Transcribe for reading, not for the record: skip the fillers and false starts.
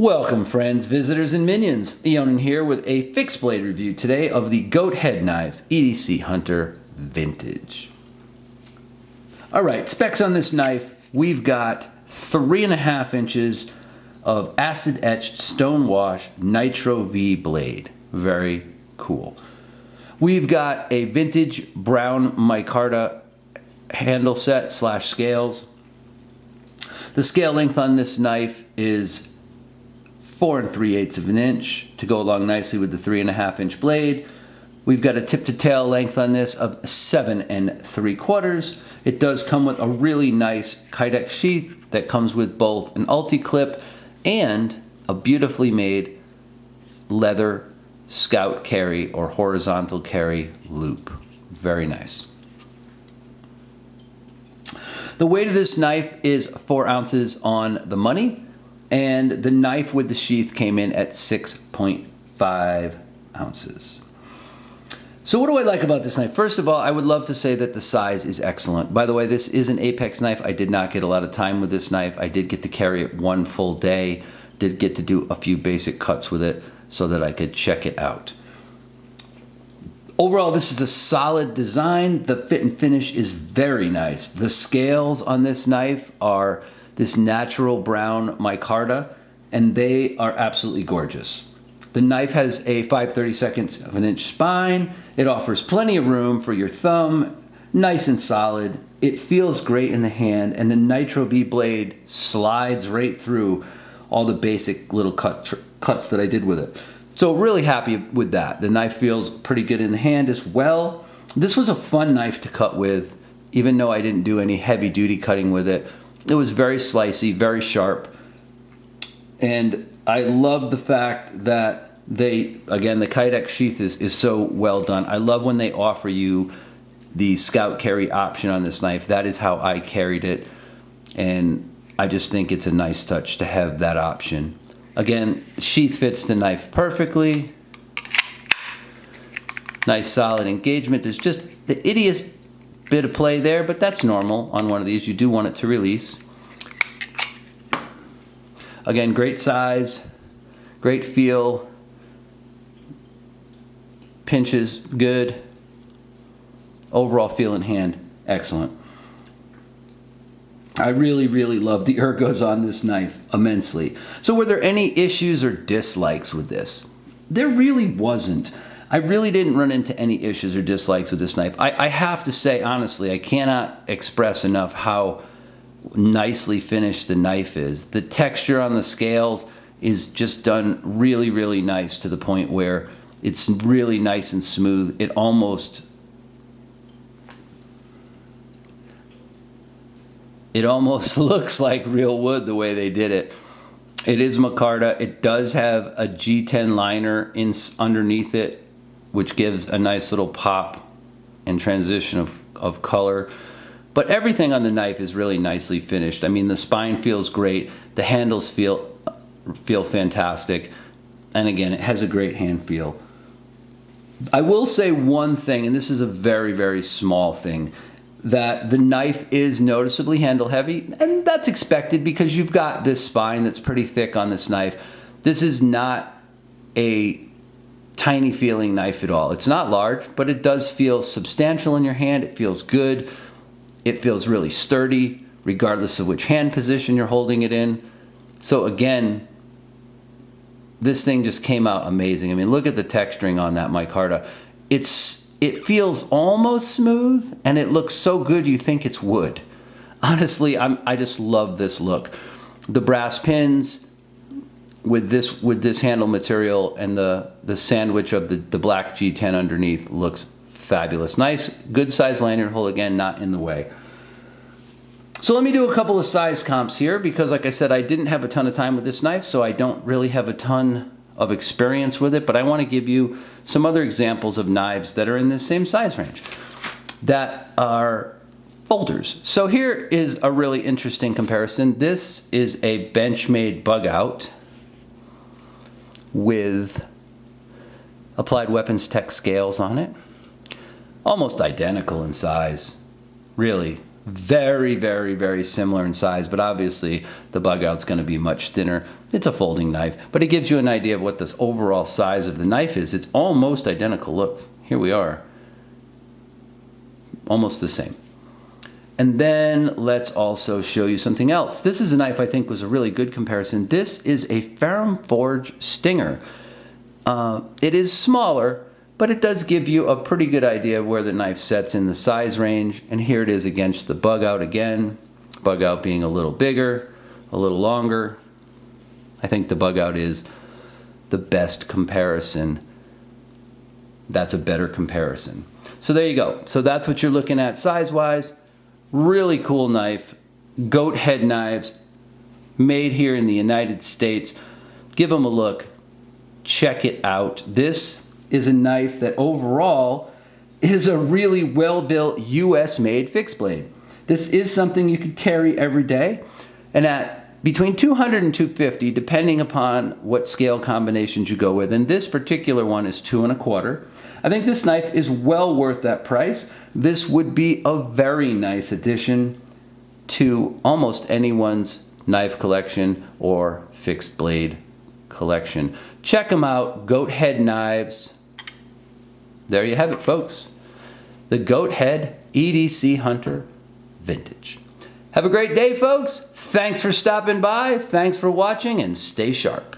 Welcome friends, visitors, and minions. Eonin here with a fixed blade review today of the Goathead Knives EDC Hunter Vintage. Alright, specs on this knife. We've got 3.5 inches of acid etched stone wash Nitro V blade. Very cool. We've got a vintage brown micarta handle set / scales. The scale length on this knife is 4 3/8 of an inch to go along nicely with the 3.5 inch blade. We've got a tip to tail length on this of 7 3/4. It does come with a really nice Kydex sheath that comes with both an ulti-clip and a beautifully made leather scout carry or horizontal carry loop. Very nice. The weight of this knife is 4 ounces on the money, and the knife with the sheath came in at 6.5 ounces. So what do I like about this knife? First of all, I would love to say that the size is excellent. By the way, this is an Apex knife. I did not get a lot of time with this knife. I did get to carry it one full day, did get to do a few basic cuts with it so that I could check it out. Overall, this is a solid design. The fit and finish is very nice. The scales on this knife are this natural brown micarta, and they are absolutely gorgeous. The knife has a 5/32 of an inch spine. It offers plenty of room for your thumb, nice and solid. It feels great in the hand, and the Nitro V blade slides right through all the basic little cuts that I did with it. So really happy with that. The knife feels pretty good in the hand as well. This was a fun knife to cut with, even though I didn't do any heavy duty cutting with it. It was very slicey, very sharp, and I love the fact that again, the Kydex sheath is so well done. I love when they offer you the scout carry option on this knife. That is how I carried it, and I just think it's a nice touch to have that option. Again, the sheath fits the knife perfectly. Nice solid engagement. There's just the ittiest bit of play there, but that's normal on one of these. You do want it to release. Again, great size, great feel, pinches good, overall feel in hand excellent. I really love the ergos on this knife immensely. So were there any issues or dislikes with this? There really wasn't. I really didn't run into any issues or dislikes with this knife. I have to say, honestly, I cannot express enough how nicely finished the knife is. The texture on the scales is just done really nice, to the point where it's really nice and smooth. It almost looks like real wood the way they did it. It is micarta. It does have a G10 liner underneath it, which gives a nice little pop and transition of color. But everything on the knife is really nicely finished. I mean, the spine feels great. The handles feel fantastic. And again, it has a great hand feel. I will say one thing, and this is a very small thing, that the knife is noticeably handle heavy, and that's expected because you've got this spine that's pretty thick on this knife. This is not a tiny feeling knife at all. It's not large, but it does feel substantial in your hand. It feels good. It feels really sturdy, regardless of which hand position you're holding it in. So again, this thing just came out amazing. I mean, look at the texturing on that micarta. It feels almost smooth, and it looks so good you think it's wood. Honestly, I just love this look. The brass pins with this handle material and the sandwich of the black G10 underneath looks fabulous. Nice, good size lanyard hole, again, not in the way. So let me do a couple of size comps here, because like I said, I didn't have a ton of time with this knife, so I don't really have a ton of experience with it, but I want to give you some other examples of knives that are in the same size range that are folders. So here is a really interesting comparison. This is a Benchmade bug out with Applied Weapons Tech scales on it. Almost identical in size. Really Very, very, very similar in size, but obviously the bug out's going to be much thinner. It's a folding knife, but it gives you an idea of what this overall size of the knife is. It's almost identical. Look, here we are. Almost the same. And then let's also show you something else. This is a knife I think was a really good comparison. This is a Ferrum Forge Stinger. It is smaller, but it does give you a pretty good idea of where the knife sets in the size range. And here it is against the bug out again. Bug out being a little bigger, a little longer. I think the bug out is the best comparison. That's a better comparison. So there you go. So that's what you're looking at size-wise. Really cool knife. Goathead Knives, made here in the United States. Give them a look. Check it out. This is a knife that overall is a really well-built US-made fixed blade. This is something you could carry every day, and at between 200 and 250, depending upon what scale combinations you go with. And this particular one is 2 1/4. I think this knife is well worth that price. This would be a very nice addition to almost anyone's knife collection or fixed blade collection. Check them out, Goathead Knives. There you have it, folks. The Goathead EDC Hunter Vintage. Have a great day, folks. Thanks for stopping by. Thanks for watching, and stay sharp.